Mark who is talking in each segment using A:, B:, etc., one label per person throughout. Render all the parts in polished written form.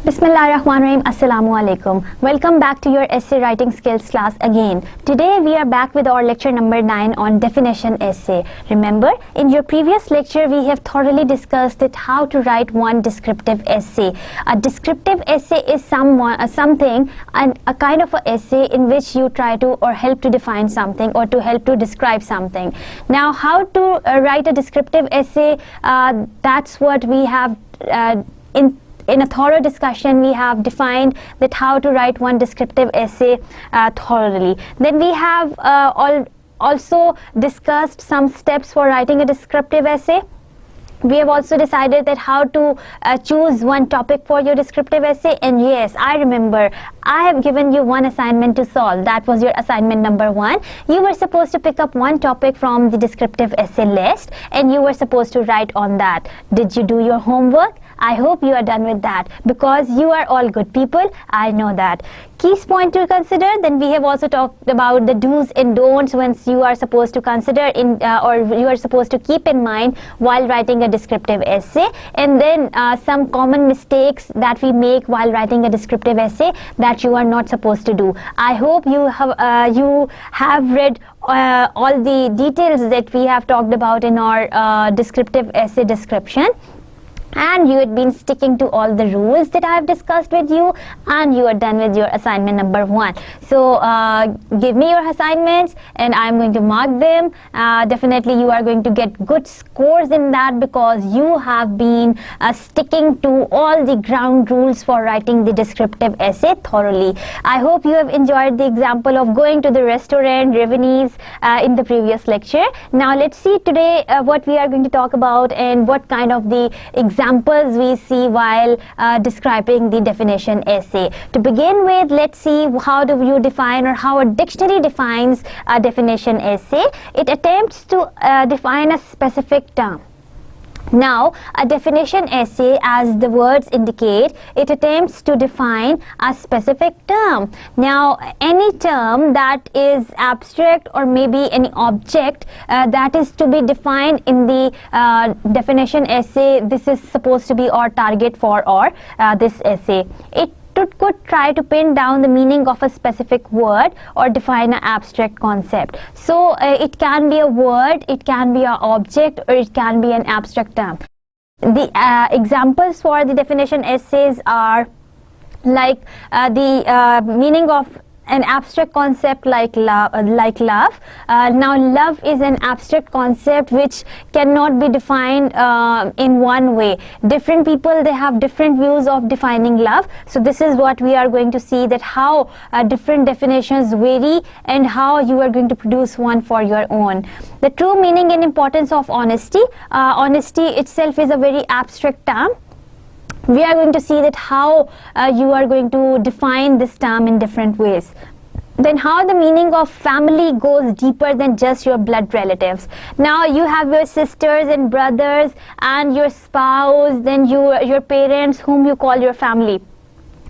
A: Bismillahirrahmanirrahim. Assalamu alaikum. Welcome back to your essay writing skills class again. Today we are back with our lecture number 9 on definition essay. Remember, in your previous lecture we have thoroughly discussed how to write one descriptive essay. A descriptive essay is something and a kind of an essay in which you try to or help to define something or to help to describe something. Now, how to write a descriptive essay, that's what we have in a thorough discussion. We have defined that how to write one descriptive essay thoroughly. Then we have also discussed some steps for writing a descriptive essay. We have also decided that how to choose one topic for your descriptive essay. And yes, I remember I have given you one assignment to solve. That was your assignment number 1. You were supposed to pick up one topic from the descriptive essay list and you were supposed to write on that. Did you do your homework? I hope you are done with that, because you are all good people. I know that. Keys point to consider. Then we have also talked about the do's and don'ts once you are supposed to consider or you are supposed to keep in mind while writing a descriptive essay. And then some common mistakes that we make while writing a descriptive essay that you are not supposed to do. I hope you have read all the details that we have talked about in our descriptive essay description, and you had been sticking to all the rules that I have discussed with you, and you are done with your assignment number 1. So give me your assignments and I'm going to mark them. Definitely you are going to get good scores in that, because you have been sticking to all the ground rules for writing the descriptive essay thoroughly. I hope you have enjoyed the example of going to the restaurant, Revenues, in the previous lecture. Now let's see today what we are going to talk about and what kind of the examples we see while describing the definition essay. To begin with, let's see how do you define, or how a dictionary defines a definition essay. It attempts to define a specific term. Now, a definition essay, as the words indicate, it attempts to define a specific term. Now, any term that is abstract or maybe any object that is to be defined in the definition essay, this is supposed to be our target for this essay. It could try to pin down the meaning of a specific word or define an abstract concept. So it can be a word, it can be an object, or it can be an abstract term. The examples for the definition essays are like the meaning of an abstract concept like love. Now, love is an abstract concept which cannot be defined in one way. Different people, they have different views of defining love. So this is what we are going to see, that how different definitions vary and how you are going to produce one for your own. The true meaning and importance of honesty. Honesty itself is a very abstract term. We are going to see that how you are going to define this term in different ways. Then how the meaning of family goes deeper than just your blood relatives. Now you have your sisters and brothers and your spouse, then your parents whom you call your family.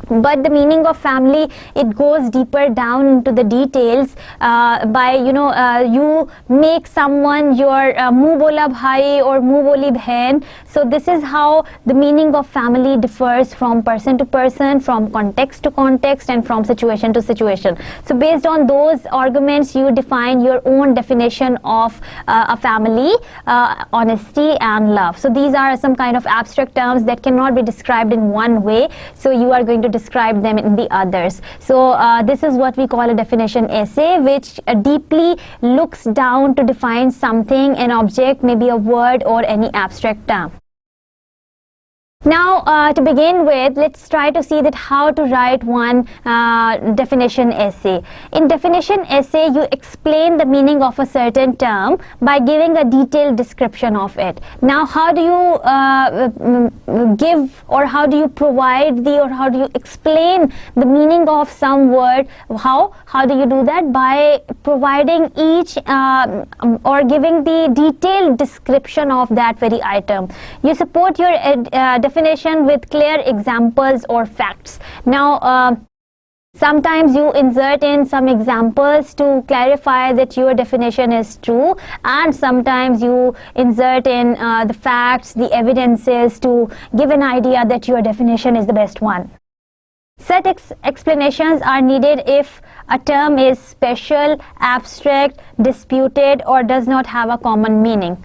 A: But the meaning of family, it goes deeper down into the details by you make someone your muh bola bhai or muh boli behen. So this is how the meaning of family differs from person to person, from context to context, and from situation to situation. So based on those arguments, you define your own definition of a family, honesty and love. So these are some kind of abstract terms that cannot be described in one way, so you are going to describe them in the others. So this is what we call a definition essay, which deeply looks down to define something, an object, maybe a word or any abstract term. Now, to begin with, let's try to see that how to write one definition essay. In definition essay, you explain the meaning of a certain term by giving a detailed description of it. Now, how do you give, or how do you provide or how do you explain the meaning of some word? How do you do that? By providing each or giving the detailed description of that very item. You support your definition with clear examples or facts. Now, sometimes you insert in some examples to clarify that your definition is true, and sometimes you insert in the facts, the evidences to give an idea that your definition is the best one. Such explanations are needed if a term is special, abstract, disputed, or does not have a common meaning.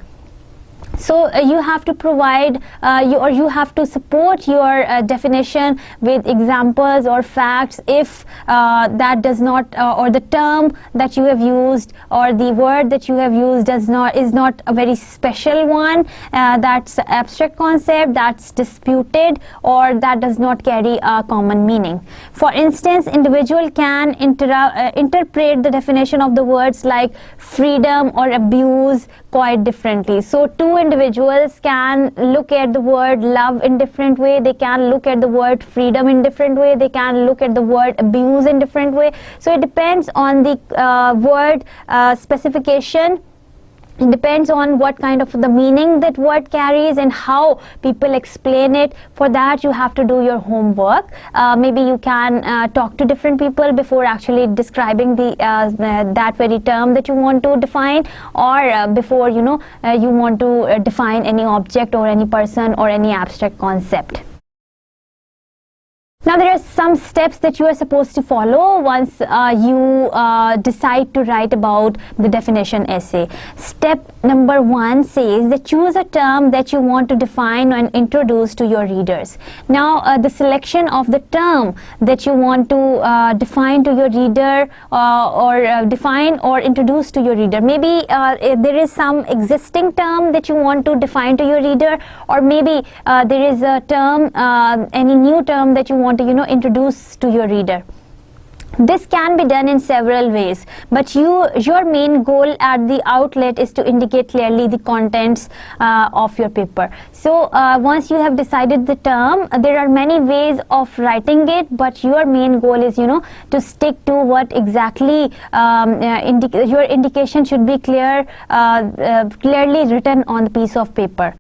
A: So you have to provide you have to support your definition with examples or facts if that does not or the term that you have used or the word that you have used is not a very special one, that's abstract concept, that's disputed, or that does not carry a common meaning. For instance, individual can interpret the definition of the words like freedom or abuse quite differently. So two individuals can look at the word love in different way, they can look at the word freedom in different way, they can look at the word abuse in different way. So it depends on the word specification. It depends on what kind of the meaning that word carries and how people explain it. For that you have to do your homework. Maybe you can talk to different people before actually describing the that very term that you want to define, or before you want to define any object or any person or any abstract concept. Now there are some steps that you are supposed to follow once you decide to write about the definition essay. Step number 1 says that choose a term that you want to define and introduce to your readers. Now the selection of the term that you want to define to your reader or define or introduce to your reader. Maybe there is some existing term that you want to define to your reader, or maybe there is a term, any new term that you want to introduce to your reader. This can be done in several ways, but your main goal at the outlet is to indicate clearly the contents of your paper. So once you have decided the term, there are many ways of writing it, but your main goal is to stick to what exactly your indication should be clearly written on the piece of paper.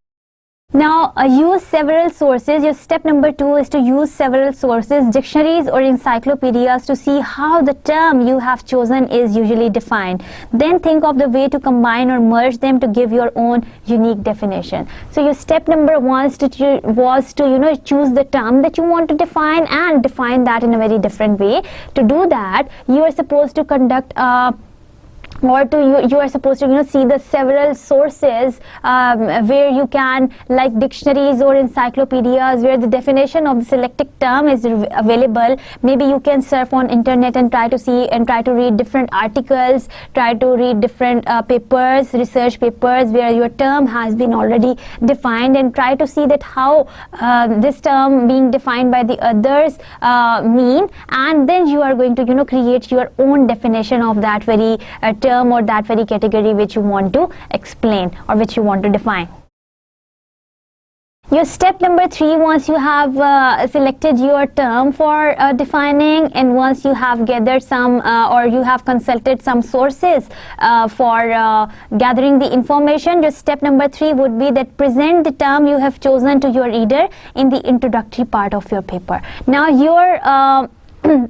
A: Now use several sources. Your step number 2 is to use several sources, dictionaries or encyclopedias, to see how the term you have chosen is usually defined. Then think of the way to combine or merge them to give your own unique definition. So your step number 1 was to choose the term that you want to define and define that in a very different way. To do that, you are supposed to conduct you are supposed to see the several sources where you can, like dictionaries or encyclopedias, where the definition of the selected term is available. Maybe you can surf on internet and try to see and try to read different articles, try to read different papers, research papers where your term has been already defined, and try to see that how this term being defined by the others mean, and then you are going to create your own definition of that very term or that very category which you want to explain or which you want to define. Your step number 3, once you have selected your term for defining, and once you have gathered some or you have consulted some sources for gathering the information, your step number 3 would be that present the term you have chosen to your reader in the introductory part of your paper. Now your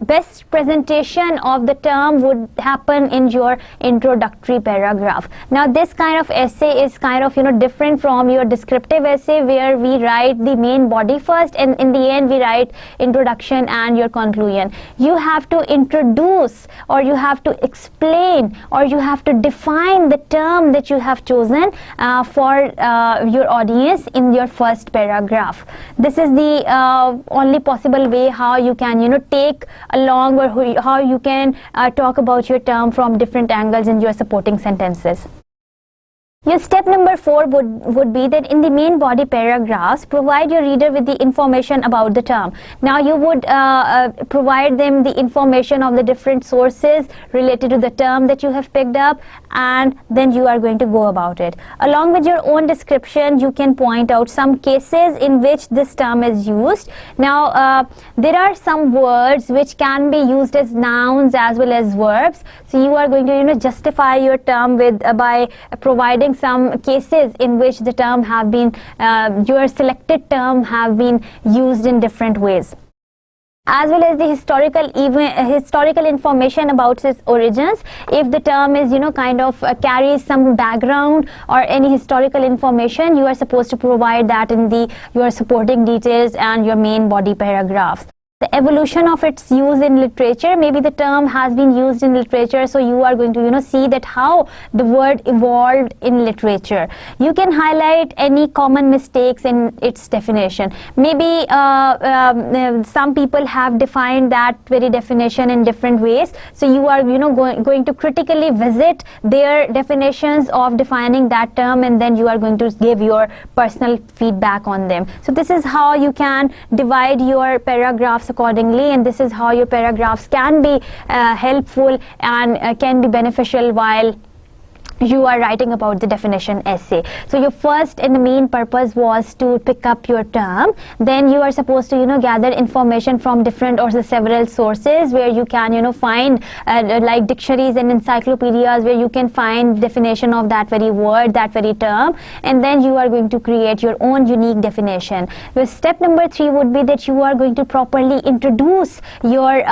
A: best presentation of the term would happen in your introductory paragraph. Now this kind of essay is kind of different from your descriptive essay, where we write the main body first and in the end we write introduction and your conclusion. You have to introduce, or you have to explain, or you have to define the term that you have chosen for your audience in your first paragraph. This is the only possible way how you can take along, or how you can talk about your term from different angles in your supporting sentences. Your step number 4 would be that in the main body paragraphs, provide your reader with the information about the term. Now you would provide them the information of the different sources related to the term that you have picked up, and then you are going to go about it. Along with your own description, you can point out some cases in which this term is used. Now there are some words which can be used as nouns as well as verbs. So you are going to justify your term with by providing some cases in which the term have been your selected term have been used in different ways, as well as the historical information about its origins. If the term is kind of carries some background or any historical information, you are supposed to provide that in your supporting details and your main body paragraphs. the evolution of its use in literature. Maybe the term has been used in literature, so you are going to see that how the word evolved in literature. You can highlight any common mistakes in its definition. Maybe some people have defined that very definition in different ways, so you are going to critically visit their definitions of defining that term, and then you are going to give your personal feedback on them. So this is how you can divide your paragraphs accordingly, and this is how your paragraphs can be helpful and can be beneficial while you are writing about the definition essay. So your first and the main purpose was to pick up your term. Then you are supposed to gather information from different or the several sources where you can find like dictionaries and encyclopedias where you can find definition of that very word, that very term, and then you are going to create your own unique definition. The step number 3 would be that you are going to properly introduce your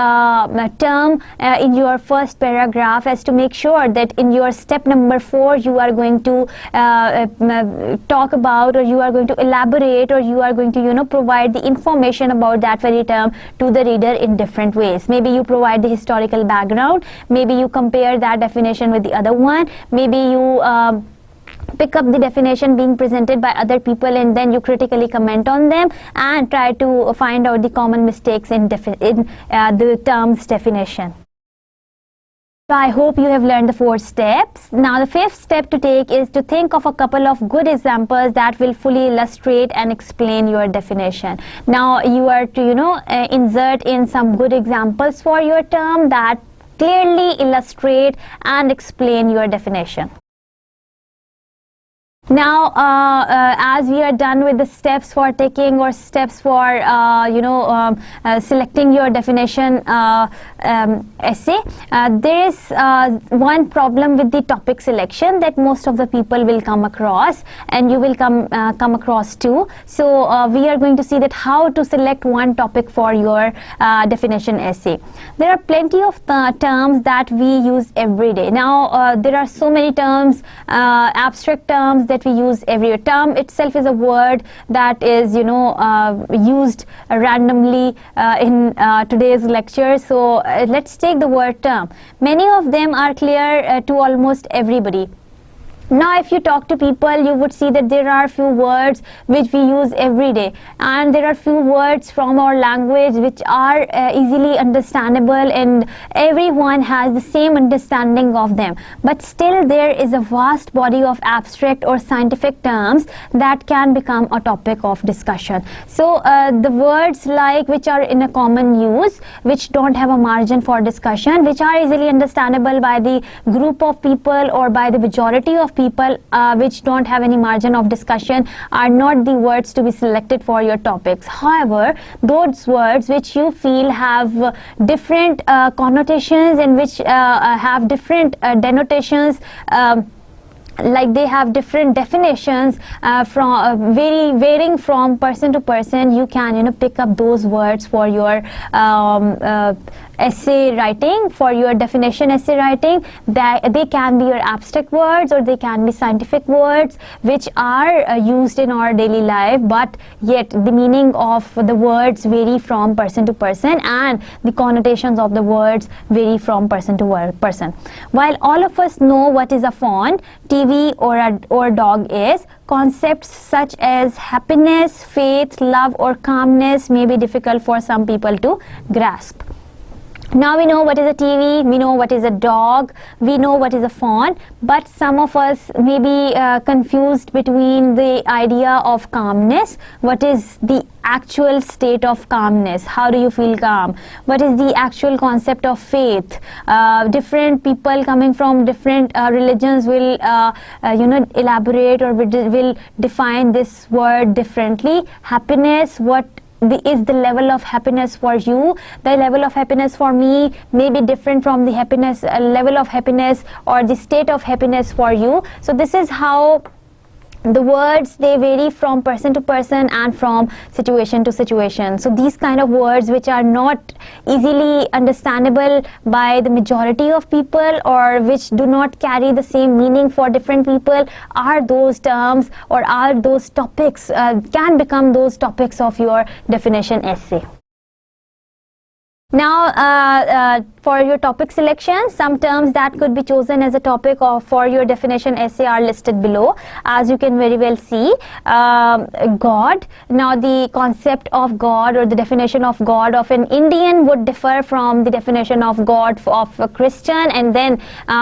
A: term in your first paragraph, as to make sure that in your step number 4 you are going to talk about, or you are going to elaborate, or you are going to provide the information about that very term to the reader in different ways. Maybe you provide the historical background, maybe you compare that definition with the other one, maybe you pick up the definition being presented by other people, and then you critically comment on them and try to find out the common mistakes in the term's definition. So I hope you have learned the 4 steps. Now the 5th step to take is to think of a couple of good examples that will fully illustrate and explain your definition. Now you are to insert in some good examples for your term that clearly illustrate and explain your definition. Now as we are done with the steps for taking, or steps for selecting your definition essay, there is one problem with the topic selection that most of the people will come across, and you will come across too. So we are going to see that how to select one topic for your definition essay. There are plenty of terms that we use every day. Now there are so many terms, abstract terms that we use every term itself is a word that is used randomly in today's lecture. So let's take the word term. Many of them are clear to almost everybody. Now if you talk to people, you would see that there are few words which we use every day, and there are few words from our language which are easily understandable, and everyone has the same understanding of them. But still there is a vast body of abstract or scientific terms that can become a topic of discussion. So the words like which are in a common use, which don't have a margin for discussion, which are easily understandable by the group of people or by the majority of people, which don't have any margin of discussion, are not the words to be selected for your topics. However, those words which you feel have different connotations, and which have different denotations, like they have different definitions from varying from person to person, you can pick up those words for your essay writing, for your definition essay writing. That they can be your abstract words, or they can be scientific words which are used in our daily life, but yet the meaning of the words vary from person to person, and the connotations of the words vary from person to person. While all of us know what is a fawn, TV or dog is, concepts such as happiness, faith, love or calmness may be difficult for some people to grasp. Now we know what is a TV, we know what is a dog, we know what is a fawn, but some of us may be confused between the idea of calmness. What is the actual state of calmness? How do you feel calm? What is the actual concept of faith? Different people coming from different religions will elaborate or will define this word differently. Happiness, what is the level of happiness for you? The level of happiness for me may be different from the happiness level of happiness or the state of happiness for you. So this is how the words, they vary from person to person and from situation to situation. So these kind of words which are not easily understandable by the majority of people, or which do not carry the same meaning for different people, are those terms or are those topics, can become those topics of your definition essay. Now, for your topic selection, some terms that could be chosen as a topic for your definition essay are listed below. As you can very well see, God. Now, the concept of God or the definition of God of an Indian would differ from the definition of God of a Christian, and then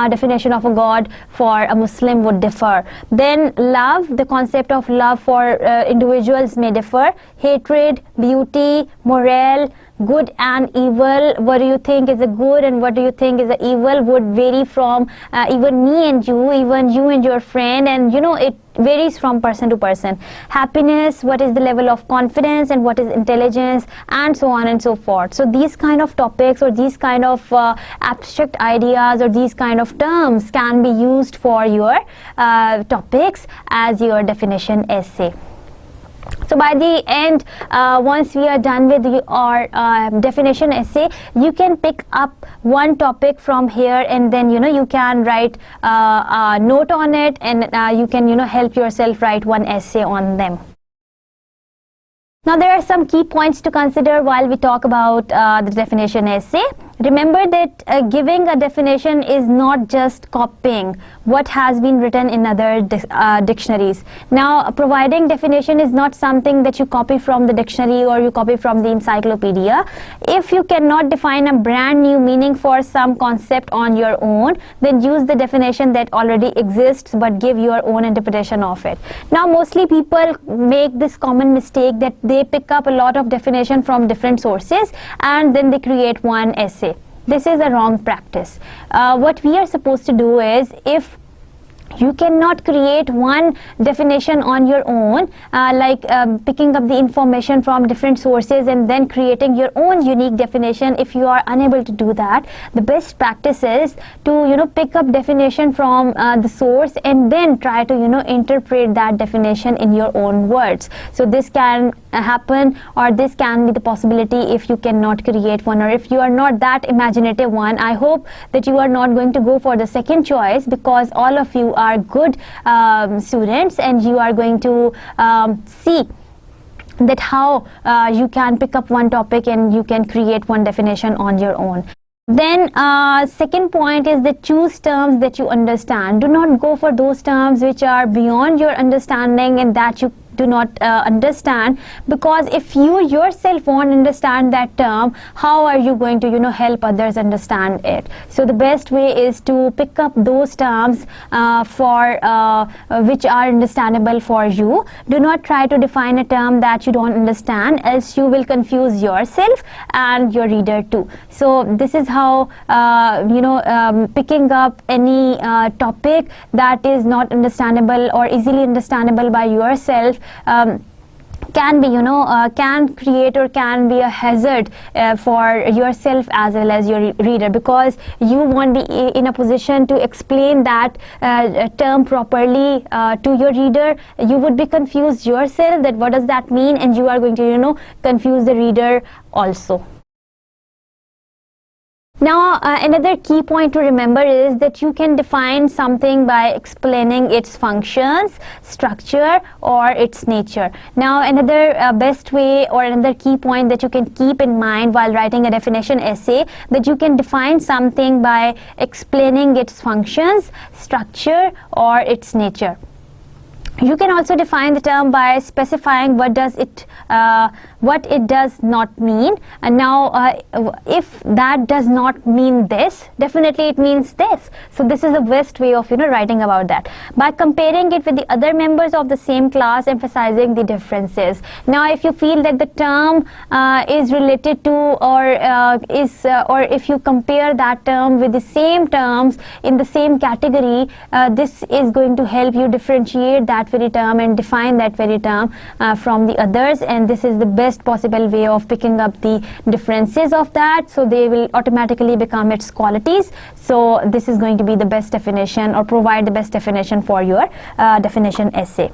A: definition of a God for a Muslim would differ. Then love, the concept of love for individuals may differ. Hatred, beauty, morale, good and evil, what do you think is a good and what do you think is a evil would vary from even me and you, even you and your friend, and you know, it varies from person to person. Happiness, what is the level of confidence and what is intelligence, and so on and so forth. So these kind of topics or these kind of abstract ideas or these kind of terms can be used for your topics as your definition essay. So by the end, once we are done with our definition essay, you can pick up one topic from here, and then you can write a note on it, and you can help yourself write one essay on them. Now there are some key points to consider while we talk about the definition essay. Remember that giving a definition is not just copying what has been written in other dictionaries. Now, providing definition is not something that you copy from the dictionary or you copy from the encyclopedia. If you cannot define a brand new meaning for some concept on your own, then use the definition that already exists but give your own interpretation of it. Now, mostly people make this common mistake that they pick up a lot of definition from different sources and then they create one essay. This is a wrong practice. What we are supposed to do is, if you cannot create one definition on your own, like picking up the information from different sources and then creating your own unique definition. If you are unable to do that, the best practice is to pick up definition from the source and then try to interpret that definition in your own words. So this can happen, or this can be the possibility if you cannot create one, or if you are not that imaginative one. I hope that you are not going to go for the second choice, because all of you are good students and you are going to see that how you can pick up one topic and you can create one definition on your own. Then second point is that choose terms that you understand. Do not go for those terms which are beyond your understanding and that you do not understand, because if you yourself won't understand that term, how are you going to help others understand it? So the best way is to pick up those terms for which are understandable for you. Do not try to define a term that you don't understand, else you will confuse yourself and your reader too. So this is how picking up any topic that is not understandable or easily understandable by yourself can be can create or can be a hazard for yourself as well as your reader, because you won't be in a position to explain that term properly to your reader. You would be confused yourself that what does that mean, and you are going to confuse the reader also. Now, another key point to remember is that you can define something by explaining its functions, structure, or its nature. Now, another best way or another key point that you can keep in mind while writing a definition essay, that you can define something by explaining its functions, structure, or its nature. You can also define the term by specifying what it does not mean. And now if that does not mean this, definitely it means this. So this is the best way of writing about that, by comparing it with the other members of the same class, emphasizing the differences. Now if you feel that the term is related to or if you compare that term with the same terms in the same category, this is going to help you differentiate that very term and define that very term from the others, and this is the best possible way of picking up the differences of that, so they will automatically become its qualities. So this is going to be the best definition or provide the best definition for your definition essay.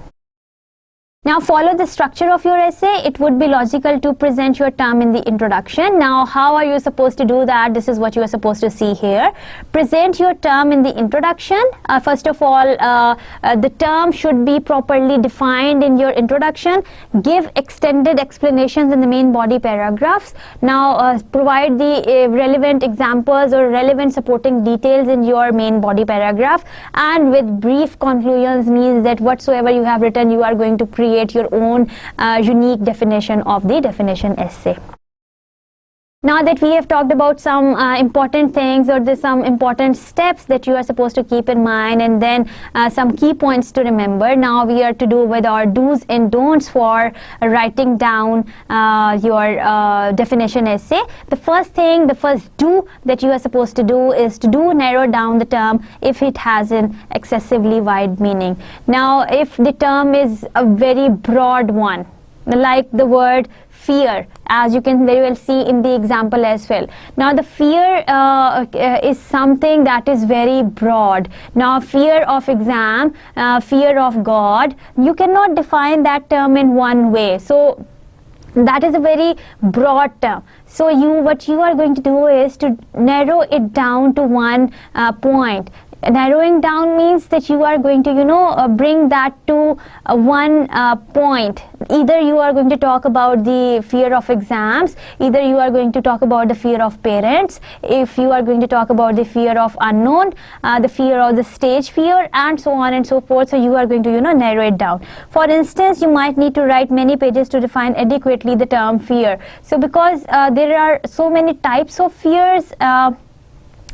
A: Now follow the structure of your essay. It would be logical to present your term in the introduction. Now how are you supposed to do that? This is what you are supposed to see here. Present your term in the introduction. First of all, the term should be properly defined in your introduction. Give extended explanations in the main body paragraphs. Now provide the relevant examples or relevant supporting details in your main body paragraph, and with brief conclusions means that whatsoever you have written, you are going to create your own unique definition of the definition essay. Now that we have talked about some important things, or some important steps that you are supposed to keep in mind, and then some key points to remember, now we are to do with our do's and don'ts for writing down your definition essay. The first thing, the first do that you are supposed to do is to narrow down the term if it has an excessively wide meaning. Now if the term is a very broad one, like the word fear, as you can very well see in the example as well. Now the fear is something that is very broad. Now fear of exam, fear of God, you cannot define that term in one way. So that is a very broad term. So what you are going to do is to narrow it down to one point. Narrowing down means that you are going to bring that to one point. Either you are going to talk about the fear of exams, either you are going to talk about the fear of parents, if you are going to talk about the fear of unknown, the fear of the stage fear, and so on and so forth. So you are going to narrow it down. For instance, you might need to write many pages to define adequately the term fear. So because there are so many types of fears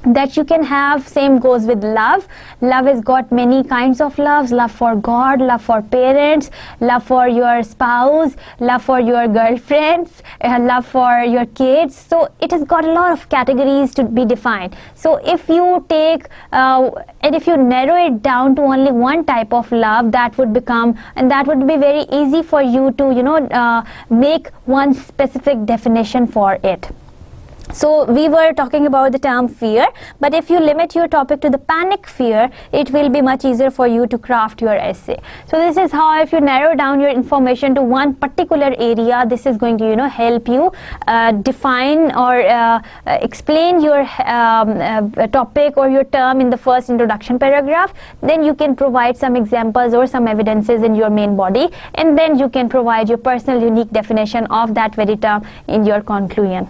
A: that you can have. Same goes with love. Love has got many kinds of loves: love for God, love for parents, love for your spouse, love for your girlfriends, love for your kids. So it has got a lot of categories to be defined. So if you take and if you narrow it down to only one type of love, that would become, and that would be very easy for you to make one specific definition for it. So we were talking about the term fear, but if you limit your topic to the panic fear, it will be much easier for you to craft your essay. So this is how, if you narrow down your information to one particular area, this is going to help you define or explain your topic or your term in the first introduction paragraph. Then you can provide some examples or some evidences in your main body, and then you can provide your personal unique definition of that very term in your conclusion.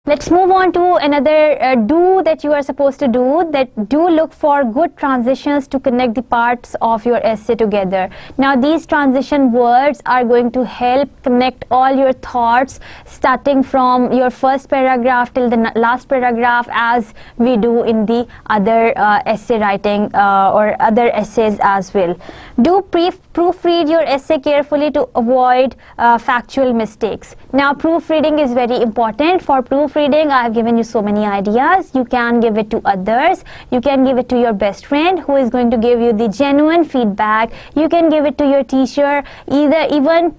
A: Let's move on to another do that you are supposed to do. That do look for good transitions to connect the parts of your essay together. Now these transition words are going to help connect all your thoughts, starting from your first paragraph till the last paragraph, as we do in the other essay writing or other essays as well. Do proofread your essay carefully to avoid factual mistakes. Now proofreading is very important. For proofreading, I have given you so many ideas. You can give it to others. You can give it to your best friend who is going to give you the genuine feedback. You can give it to your teacher. Even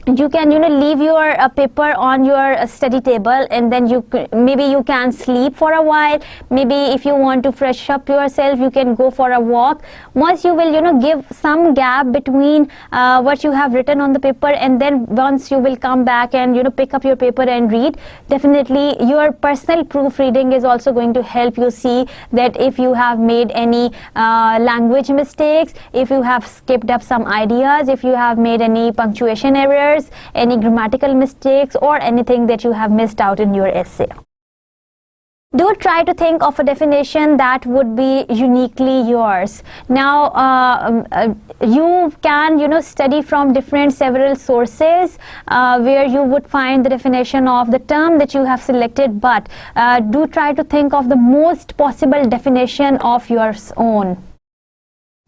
A: you can leave your paper on your study table, and then maybe you can sleep for a while. Maybe if you want to fresh up yourself, you can go for a walk. Once you will give some gap between what you have written on the paper, and then once you will come back and pick up your paper and read, definitely your personal proofreading is also going to help you see that if you have made any language mistakes, if you have skipped up some ideas, if you have made any punctuation errors, any grammatical mistakes, or anything that you have missed out in your essay. Do try to think of a definition that would be uniquely yours. Now you can study from several sources where you would find the definition of the term that you have selected, but do try to think of the most possible definition of your own.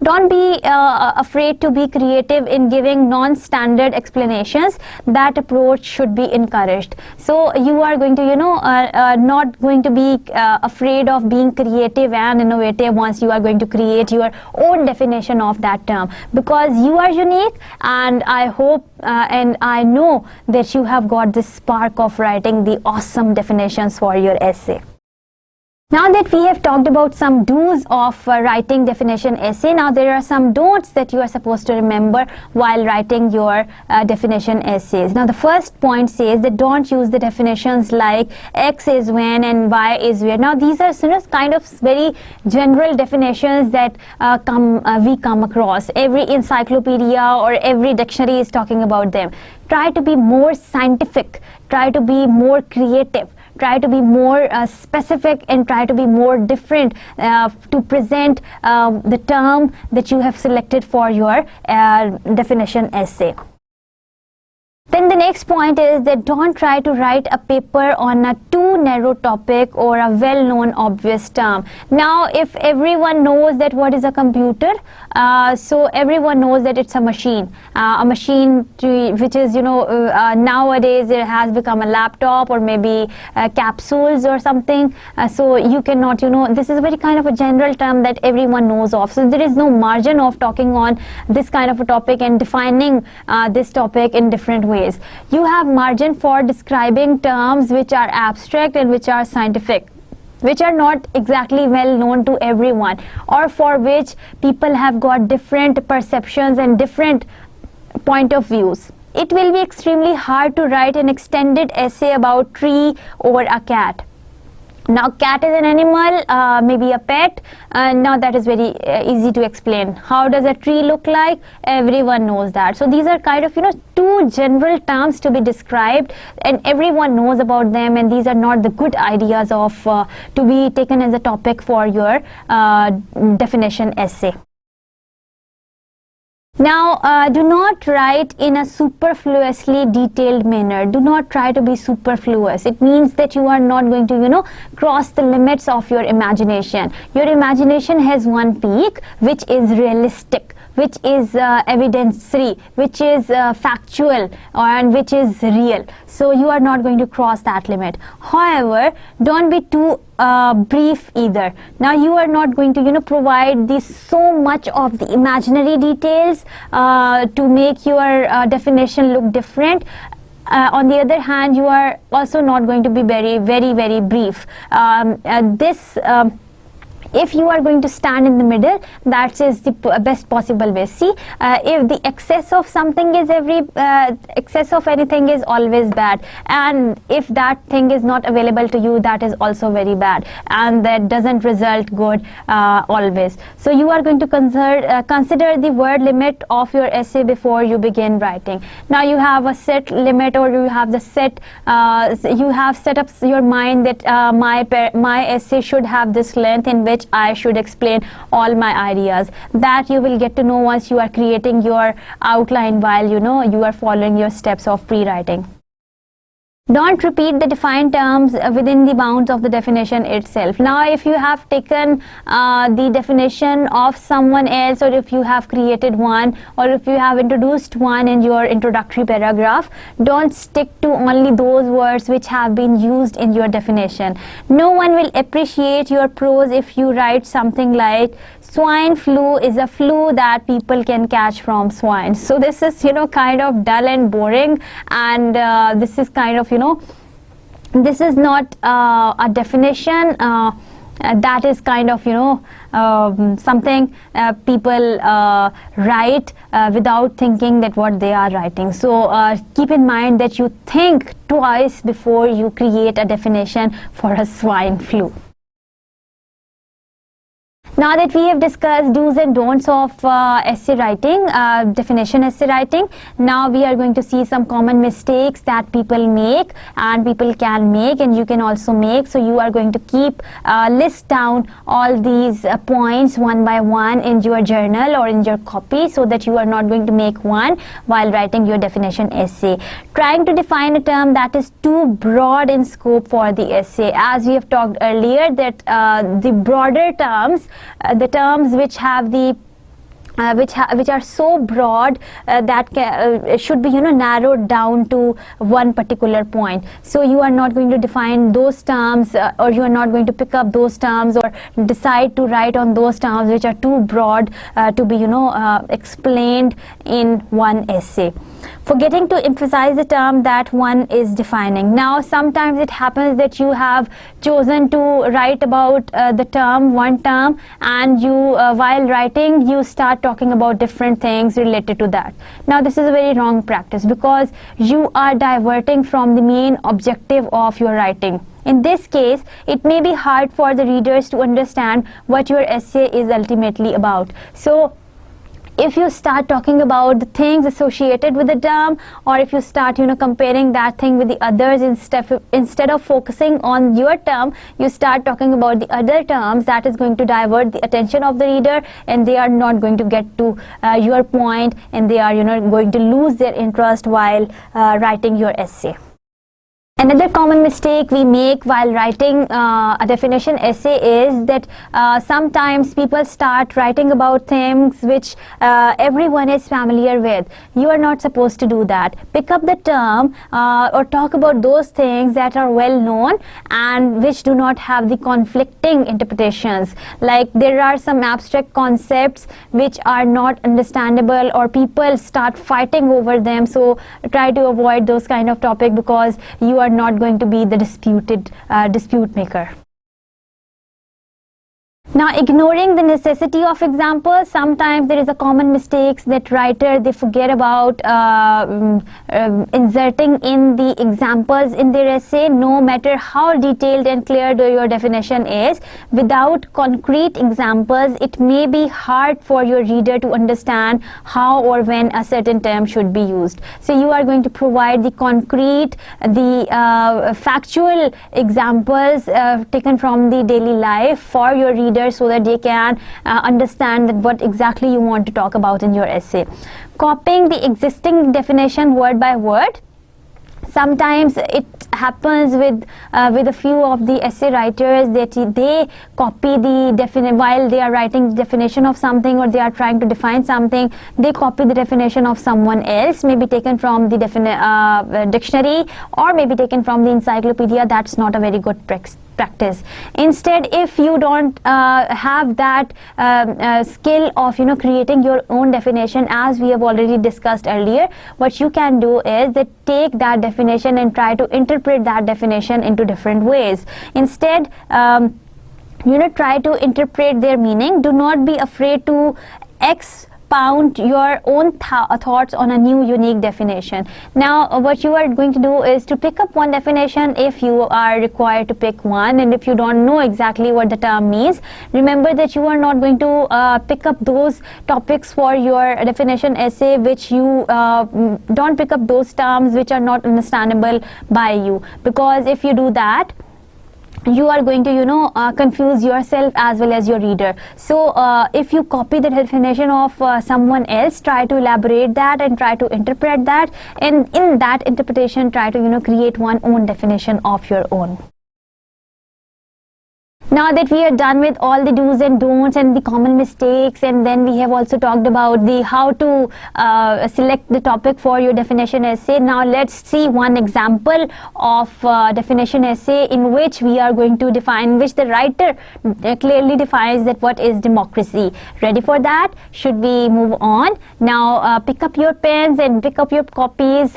A: Don't be afraid to be creative in giving non-standard explanations. That approach should be encouraged. So you are going to, not going to be afraid of being creative and innovative once you are going to create your own definition of that term, because you are unique, and I hope and I know that you have got this spark of writing the awesome definitions for your essay. Now that we have talked about some do's of writing definition essay, now there are some don'ts that you are supposed to remember while writing your definition essays. Now the first point says that don't use the definitions like X is when and Y is where. Now these are kind of very general definitions that we come across. Every encyclopedia or every dictionary is talking about them. Try to be more scientific, try to be more creative, try to be more specific, and try to be more different to present the term that you have selected for your definition essay. Then the next point is that don't try to write a paper on a too narrow topic or a well-known obvious term. Now if everyone knows that what is a computer, so everyone knows that it's a machine which is nowadays it has become a laptop or maybe capsules or something, so you cannot, this is a very kind of a general term that everyone knows of, so there is no margin of talking on this kind of a topic and defining this topic in different ways. You have margin for describing terms which are abstract and which are scientific, which are not exactly well known to everyone, or for which people have got different perceptions and different point of views. It will be extremely hard to write an extended essay about tree or a cat. Now cat is an animal, maybe a pet, now that is very easy to explain. How does a tree look like? Everyone knows that. So these are kind of two general terms to be described and everyone knows about them, and these are not the good ideas of to be taken as a topic for your definition essay. Now, do not write in a superfluously detailed manner. Do not try to be superfluous. It means that you are not going to, cross the limits of your imagination. Your imagination has one peak, which is realistic, which is evidence-free, which is factual, and which is real. So you are not going to cross that limit. However, don't be too brief either. Now you are not going to provide so much of the imaginary details to make your definition look different. On the other hand, you are also not going to be very brief. If you are going to stand in the middle, that is the best possible way. See, if the excess of something is excess of anything is always bad, and if that thing is not available to you, that is also very bad, and that doesn't result good always. So you are going to consider the word limit of your essay before you begin writing. Now you have a set limit, or you have the set you have set up your mind that my essay should have this length in which I should explain all my ideas. That you will get to know once you are creating your outline while you are following your steps of pre-writing. Don't repeat the defined terms within the bounds of the definition itself. Now, if you have taken the definition of someone else, or if you have created one, or if you have introduced one in your introductory paragraph, don't stick to only those words which have been used in your definition. No one will appreciate your prose if you write something like swine flu is a flu that people can catch from swine. So this is kind of dull and boring, and this is kind of this is not a definition that is kind of something people write without thinking that what they are writing. So keep in mind that you think twice before you create a definition for a swine flu. Now that we have discussed do's and don'ts of essay writing, definition essay writing, now we are going to see some common mistakes that people make and people can make and you can also make. So you are going to keep list down all these points one by one in your journal or in your copy, so that you are not going to make one while writing your definition essay. Trying to define a term that is too broad in scope for the essay. As we have talked earlier, that the broader terms, the terms which have the which are so broad that should be narrowed down to one particular point. So you are not going to define those terms, or you are not going to pick up those terms or decide to write on those terms which are too broad to be explained in one essay. forgetting to emphasize the term that one is defining. Now sometimes it happens that you have chosen to write about the term, one term, and you while writing you start talking about different things related to that. Now this is a very wrong practice, because you are diverting from the main objective of your writing. In this case, it may be hard for the readers to understand what your essay is ultimately about. So if you start talking about the things associated with the term, or if you start comparing that thing with the others, instead of focusing on your term, you start talking about the other terms, that is going to divert the attention of the reader, and they are not going to get to your point, and they are going to lose their interest while writing your essay. Another common mistake we make while writing a definition essay is that sometimes people start writing about things which everyone is familiar with. You are not supposed to do that. Pick up the term or talk about those things that are well known and which do not have the conflicting interpretations. Like there are some abstract concepts which are not understandable, or people start fighting over them. So try to avoid those kind of topic, because you are not going to be the dispute maker. Now, ignoring the necessity of examples, sometimes there is a common mistake that writer they forget about inserting in the examples in their essay. No matter how detailed and clear your definition is, without concrete examples, it may be hard for your reader to understand how or when a certain term should be used. So you are going to provide the concrete, the factual examples taken from the daily life for your reader, so that they can understand that what exactly you want to talk about in your essay. Copying the existing definition word by word. Sometimes it happens with a few of the essay writers that they copy the while they are writing the definition of something, or they are trying to define something, they copy the definition of someone else, maybe taken from the dictionary, or maybe taken from the encyclopedia. That's not a very good practice. Instead, if you don't have that skill of creating your own definition, as we have already discussed earlier, what you can do is that take that definition and try to interpret that definition into different ways. Instead, try to interpret their meaning. Do not be afraid to expound your own thoughts on a new unique definition. Now what you are going to do is to pick up one definition if you are required to pick one, and if you don't know exactly what the term means, remember that you are not going to pick up those topics for your definition essay which you don't pick up those terms which are not understandable by you, because if you do that, you are going to confuse yourself as well as your reader. So if you copy the definition of someone else, try to elaborate that and try to interpret that, and in that interpretation try to create one own definition of your own. Now that we are done with all the do's and don'ts and the common mistakes, and then we have also talked about the how to select the topic for your definition essay, now let's see one example of definition essay in which we are going to define, which the writer clearly defines that what is democracy. Ready for that? Should we move on? Now pick up your pens and pick up your copies,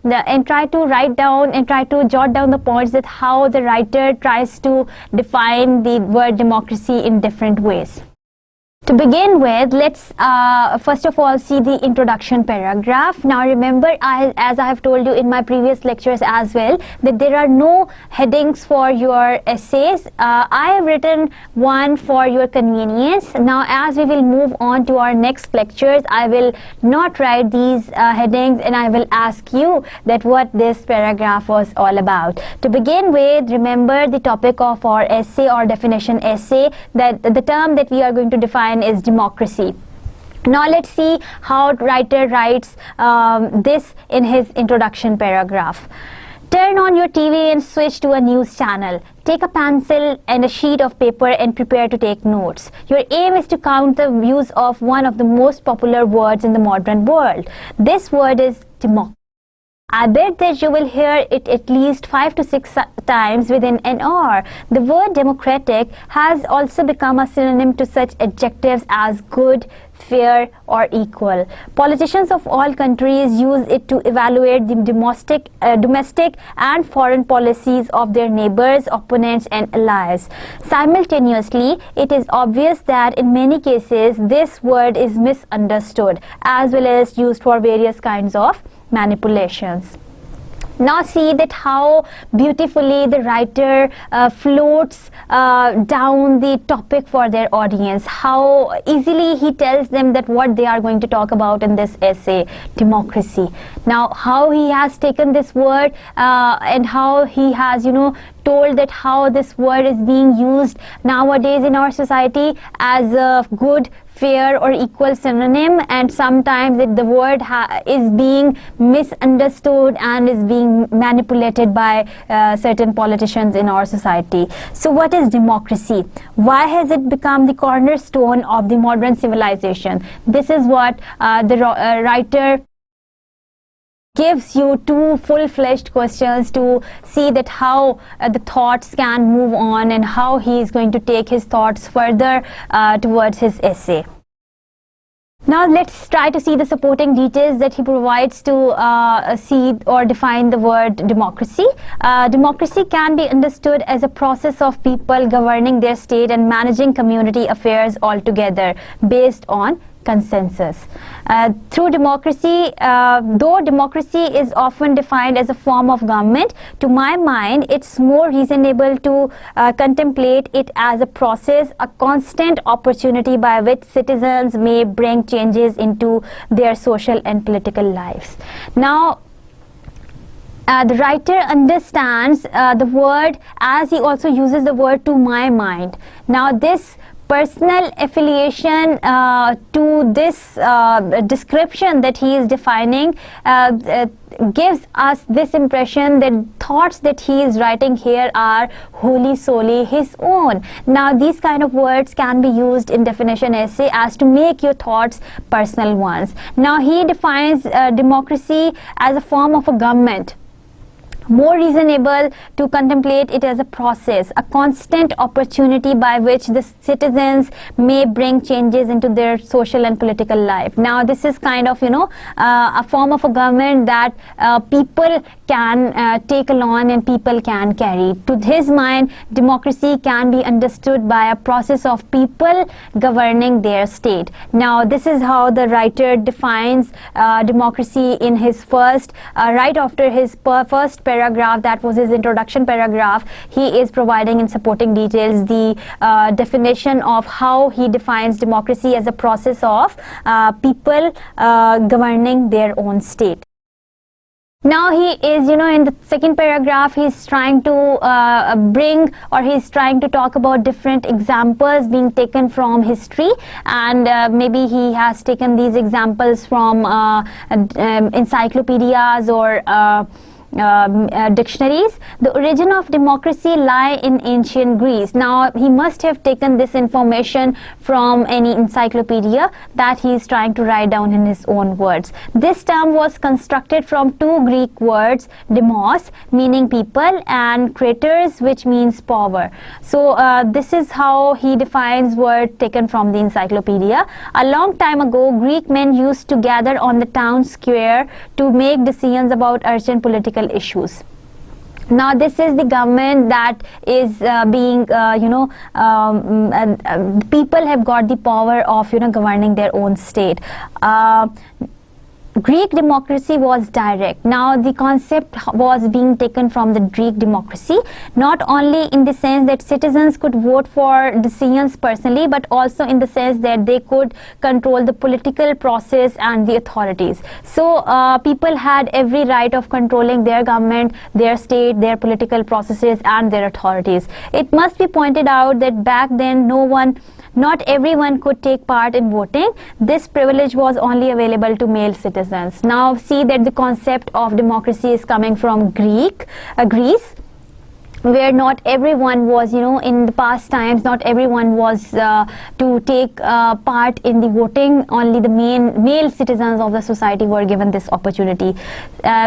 A: and try to write down and try to jot down the points that how the writer tries to define the word democracy in different ways. To begin with, let's first of all see the introduction paragraph. Now remember, as I have told you in my previous lectures as well, that there are no headings for your essays. I have written one for your convenience. Now as we will move on to our next lectures, I will not write these headings, and I will ask you that what this paragraph was all about. To begin with, remember the topic of our essay or definition essay, that the term that we are going to define is democracy. Now let's see how writer writes this in his introduction paragraph. Turn on your TV and switch to a news channel. Take a pencil and a sheet of paper and prepare to take notes. Your aim is to count the use of one of the most popular words in the modern world. This word is democracy. I bet that you will hear it at least 5 to 6 times within an hour. The word democratic has also become a synonym to such adjectives as good, fair or equal. Politicians of all countries use it to evaluate the domestic and foreign policies of their neighbors, opponents and allies. Simultaneously, it is obvious that in many cases this word is misunderstood as well as used for various kinds of manipulations. Now see that how beautifully the writer floats down the topic for their audience, how easily he tells them that what they are going to talk about in this essay, democracy. Now how he has taken this word and how he has told that how this word is being used nowadays in our society as a good, fair or equal synonym, and sometimes the word is being misunderstood and is being manipulated by certain politicians in our society. So what is democracy? Why has it become the cornerstone of the modern civilization? This is what the writer gives you two full-fledged questions to see that how the thoughts can move on and how he is going to take his thoughts further towards his essay. Now let's try to see the supporting details that he provides to see or define the word democracy. Democracy can be understood as a process of people governing their state and managing community affairs altogether based on consensus. Through democracy, though democracy is often defined as a form of government, to my mind it's more reasonable to contemplate it as a process, a constant opportunity by which citizens may bring changes into their social and political lives. Now the writer understands the word as he also uses the word to my mind. Now this personal affiliation to this description that he is defining gives us this impression that thoughts that he is writing here are wholly solely his own. Now these kind of words can be used in definition essay as to make your thoughts personal ones. Now he defines democracy as a form of a government, more reasonable to contemplate it as a process, a constant opportunity by which the citizens may bring changes into their social and political life. Now this is kind of a form of a government that people can take along and people can carry. To his mind, democracy can be understood by a process of people governing their state. Now this is how the writer defines democracy in his first, right after his first paragraph, that was his introduction paragraph. He is providing in supporting details the definition of how he defines democracy as a process of people governing their own state. Now he is, in the second paragraph, he's trying to bring, or he's trying to talk about different examples being taken from history, and maybe he has taken these examples from encyclopedias or dictionaries. The origin of democracy lie in ancient Greece. Now he must have taken this information from any encyclopedia that he is trying to write down in his own words. This term was constructed from two Greek words, demos meaning people and kratos which means power. So this is how he defines word taken from the encyclopedia. A long time ago, Greek men used to gather on the town square to make decisions about urgent political issues. Now this is the government that is being people have got the power of governing their own state. Greek democracy was direct. Now the concept was being taken from the Greek democracy, not only in the sense that citizens could vote for decisions personally, but also in the sense that they could control the political process and the authorities. So people had every right of controlling their government, their state, their political processes and their authorities. It must be pointed out that back then not everyone could take part in voting. This privilege was only available to male citizens. Now see that the concept of democracy is coming from Greece. where not everyone was, in the past times, not everyone was to take part in the voting. Only the male citizens of the society were given this opportunity.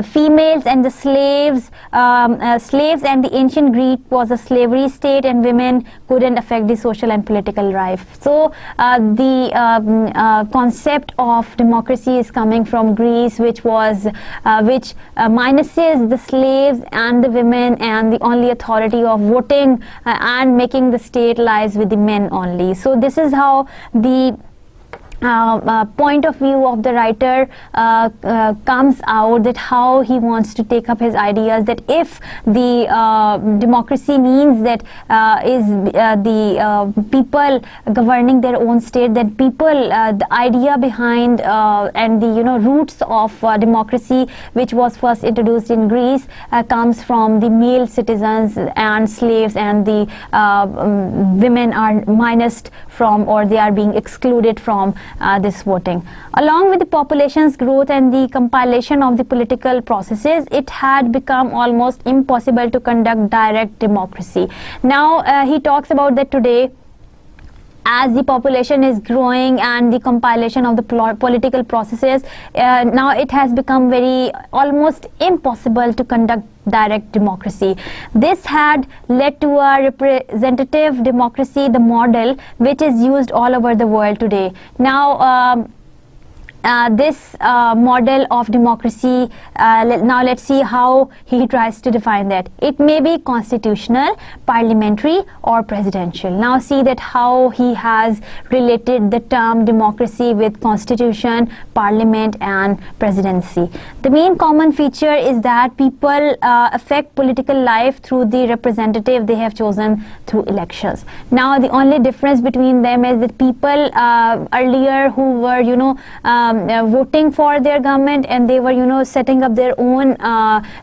A: Females and the slaves and the ancient Greek was a slavery state, and women couldn't affect the social and political life. So the concept of democracy is coming from Greece, which minuses the slaves and the women, and the only authority of voting and making the state lies with the men only. So this is how the point of view of the writer comes out, that how he wants to take up his ideas, that if the democracy means that is the people governing their own state, then people, the idea behind and the roots of democracy, which was first introduced in Greece, comes from the male citizens and slaves, and the women are minused from, or they are being excluded from this voting. Along with the population's growth and the compilation of the political processes, it had become almost impossible to conduct direct democracy. Now he talks about that today, as the population is growing and the compilation of the political processes, now it has become almost impossible to conduct direct democracy. This had led to a representative democracy, the model which is used all over the world today. Now this model of democracy, now let's see how he tries to define that. It may be constitutional, parliamentary, or presidential. Now see that how he has related the term democracy with constitution, parliament, and presidency. The main common feature is that people affect political life through the representative they have chosen through elections. Now the only difference between them is that people earlier who were voting for their government, and they were setting up their own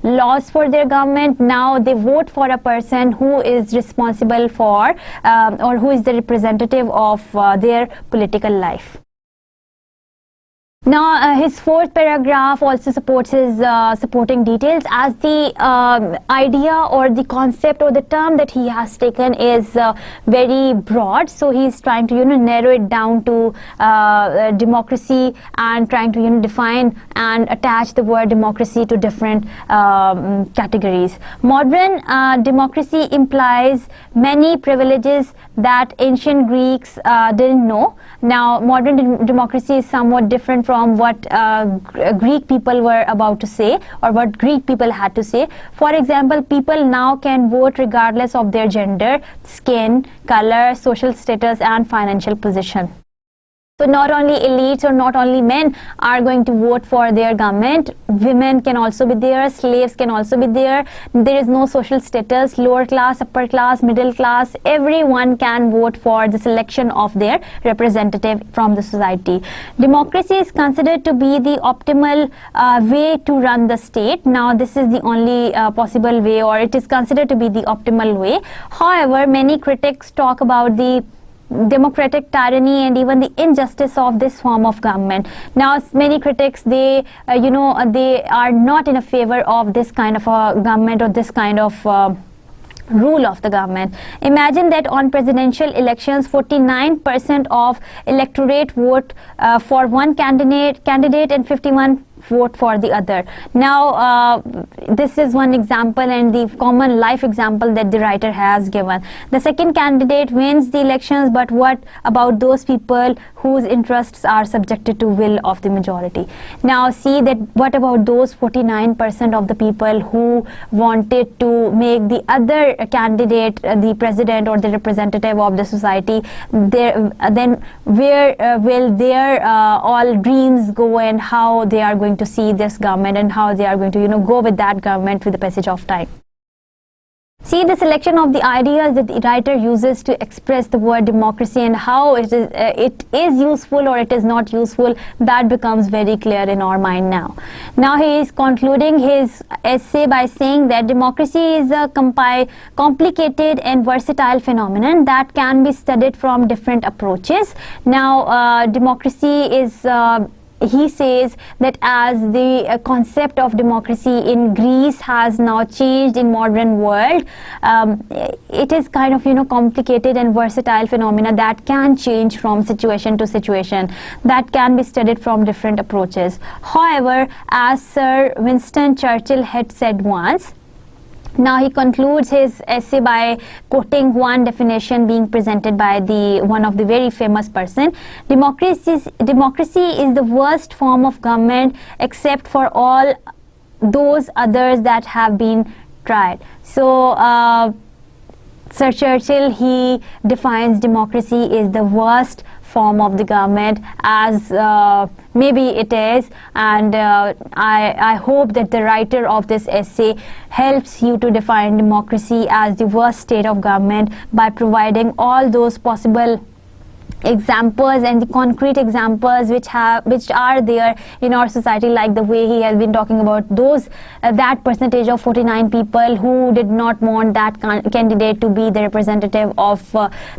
A: laws for their government. Now they vote for a person who is responsible for or who is the representative of their political life. Now his fourth paragraph also supports his supporting details, as the idea or the concept or the term that he has taken is very broad. So he is trying to narrow it down to democracy, and trying to define and attach the word democracy to different categories. Modern democracy implies many privileges that ancient Greeks didn't know. Now modern democracy is somewhat different from what Greek people were about to say, or what Greek people had to say. For example, people now can vote regardless of their gender, skin color, social status, and financial position. So not only elites or not only men are going to vote for their government, women can also be there, slaves can also be there. There is no social status, lower class, upper class, middle class. Everyone can vote for the selection of their representative from the society. Democracy is considered to be the optimal way to run the state. Now this is the only possible way, or it is considered to be the optimal way. However, many critics talk about the democratic tyranny and even the injustice of this form of government. Now many critics, they they are not in a favor of this kind of a government, or this kind of rule of the government. Imagine that on presidential elections, 49% of electorate vote for one candidate and 51 vote for the other. Now this is one example, and the common life example that the writer has given. The second candidate wins the elections, but what about those people whose interests are subjected to will of the majority? Now see that what about those 49% of the people who wanted to make the other candidate the president or the representative of the society? Then where will their all dreams go, and how they are going to see this government, and how they are going to go with that government with the passage of time? See the selection of the ideas that the writer uses to express the word democracy, and how it is useful or it is not useful, that becomes very clear in our mind now. Now he is concluding his essay by saying that democracy is a complicated and versatile phenomenon that can be studied from different approaches. Now democracy is he says that as the concept of democracy in Greece has now changed in modern world, it is kind of complicated and versatile phenomena that can change from situation to situation, that can be studied from different approaches. However, as Sir Winston Churchill had said once, now he concludes his essay by quoting one definition being presented by one of the very famous person: democracy is the worst form of government except for all those others that have been tried. So Sir Churchill, he defines democracy is the worst form of the government, as maybe it is, and I hope that the writer of this essay helps you to define democracy as the worst state of government by providing all those possible examples and the concrete examples which are there in our society, like the way he has been talking about those that percentage of 49 people who did not want that candidate to be the representative of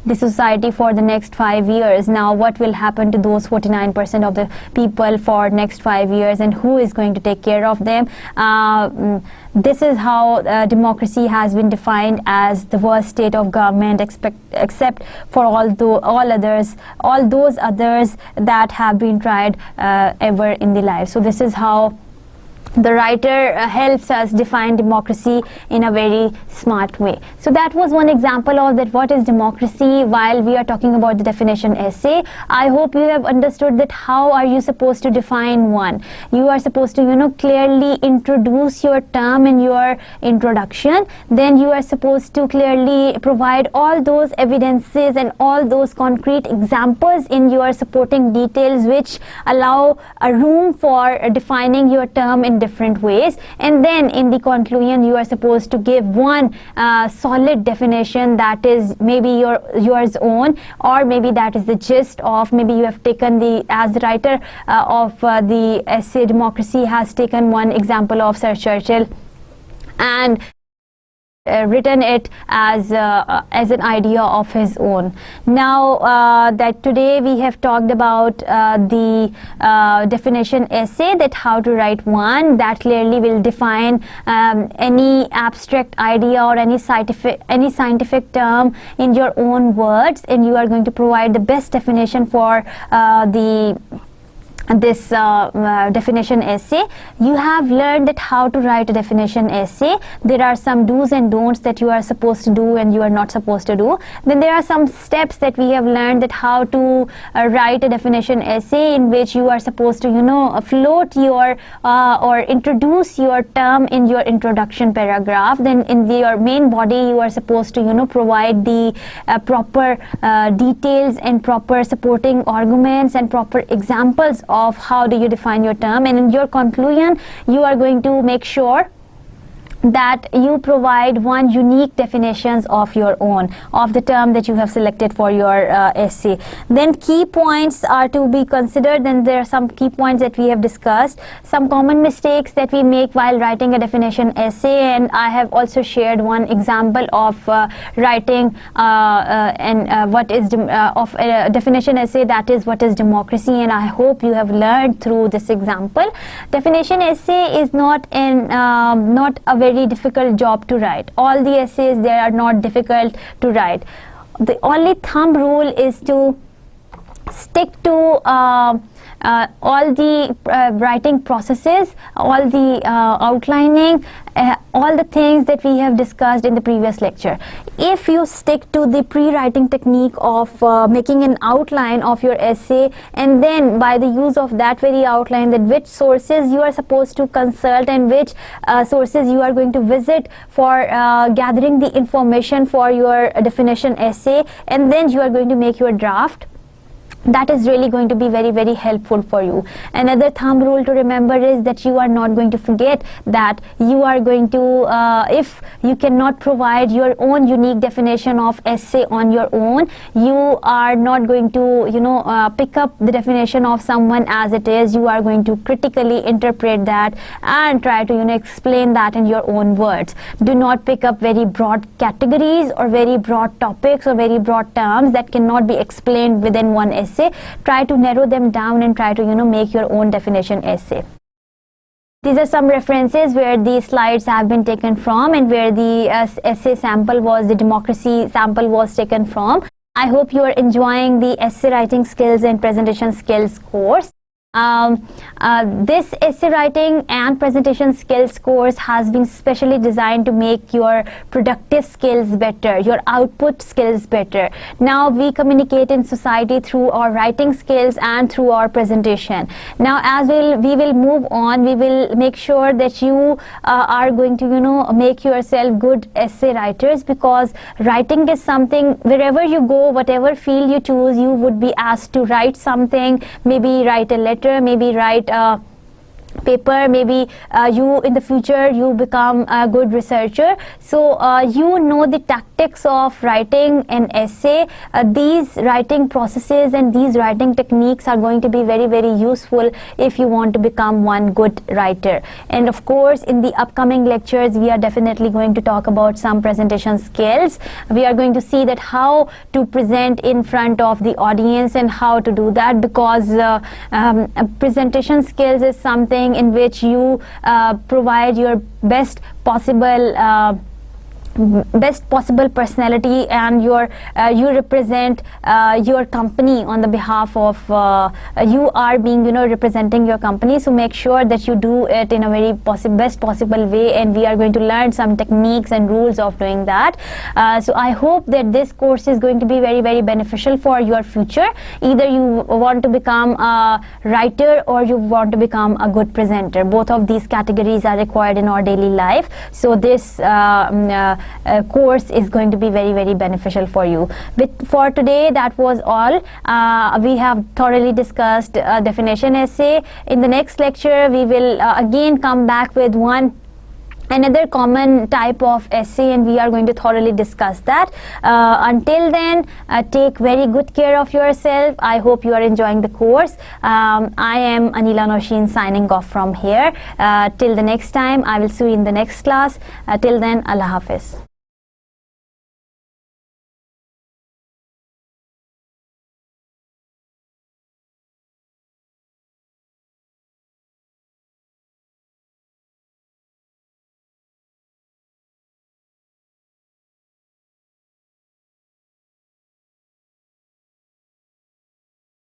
A: the society for the next 5 years. Now what will happen to those 49% of the people for next 5 years, and who is going to take care of them? This is how democracy has been defined as the worst state of government except for all those others that have been tried ever in the life. So this is how the writer helps us define democracy in a very smart way. So that was one example of that what is democracy while we are talking about the definition essay. I hope you have understood that how are you supposed to define one. You are supposed to clearly introduce your term in your introduction. Then you are supposed to clearly provide all those evidences and all those concrete examples in your supporting details which allow a room for defining your term in different ways. And then in the conclusion you are supposed to give one solid definition that is maybe yours own, or maybe that is the gist of, maybe you have taken as the writer of the essay Democracy has taken one example of Sir Churchill and written it as an idea of his own. Now that today we have talked about the definition essay, that how to write one that clearly will define any abstract idea or any scientific term in your own words, and you are going to provide the best definition for this definition essay. You have learned that how to write a definition essay. There are some do's and don'ts that you are supposed to do and you are not supposed to do. Then there are some steps that we have learned that how to write a definition essay, in which you are supposed to float your or introduce your term in your introduction paragraph. Then in your main body you are supposed to provide the proper details and proper supporting arguments and proper examples of how do you define your term, and in your conclusion you are going to make sure that you provide one unique definitions of your own of the term that you have selected for your essay. Then key points are to be considered. Then there are some key points that we have discussed, some common mistakes that we make while writing a definition essay, and I have also shared one example of writing what is of a definition essay, that is what is democracy, and I hope you have learned through this example. Definition essay is not a very difficult job to write. All the essays, they are not difficult to write. The only thumb rule is to stick to all the writing processes, all the outlining, all the things that we have discussed in the previous lecture. If you stick to the pre-writing technique of making an outline of your essay, and then by the use of that very outline, that which sources you are supposed to consult and which sources you are going to visit for gathering the information for your definition essay, and then you are going to make your draft, that is really going to be very, very helpful for you. Another thumb rule to remember is that you are not going to forget that you are going to, if you cannot provide your own unique definition of essay on your own, you are not going to, pick up the definition of someone as it is. You are going to critically interpret that and try to, explain that in your own words. Do not pick up very broad categories or very broad topics or very broad terms that cannot be explained within one essay. essay, try to narrow them down and try to make your own definition essay. These are some references where these slides have been taken from and where the essay sample was, the democracy sample was taken from. I hope you are enjoying the essay writing skills and presentation skills course. This essay writing and presentation skills course has been specially designed to make your productive skills better, your output skills better. Now we communicate in society through our writing skills and through our presentation. Now as we will move on, we will make sure that you are going to make yourself good essay writers, because writing is something, wherever you go, whatever field you choose, you would be asked to write something, maybe write a letter, maybe write a paper, maybe you in the future you become a good researcher. So you know the tactics of writing an essay. These writing processes and these writing techniques are going to be very, very useful if you want to become one good writer. And of course, in the upcoming lectures we are definitely going to talk about some presentation skills. We are going to see that how to present in front of the audience and how to do that, because presentation skills is something in which you provide your best possible personality, and you represent your company on the behalf of you are being representing your company. So make sure that you do it in a very best possible way, and we are going to learn some techniques and rules of doing that. So I hope that this course is going to be very, very beneficial for your future. Either you want to become a writer or you want to become a good presenter. Both of these categories are required in our daily life. So this course is going to be very, very beneficial for you. For today, that was all. We have thoroughly discussed definition essay. In the next lecture, we will again come back with another common type of essay, and we are going to thoroughly discuss that. Until then, take very good care of yourself. I hope you are enjoying the course. I am Anila Noshin signing off from here. Till the next time, I will see you in the next class. Till then, Allah Hafiz.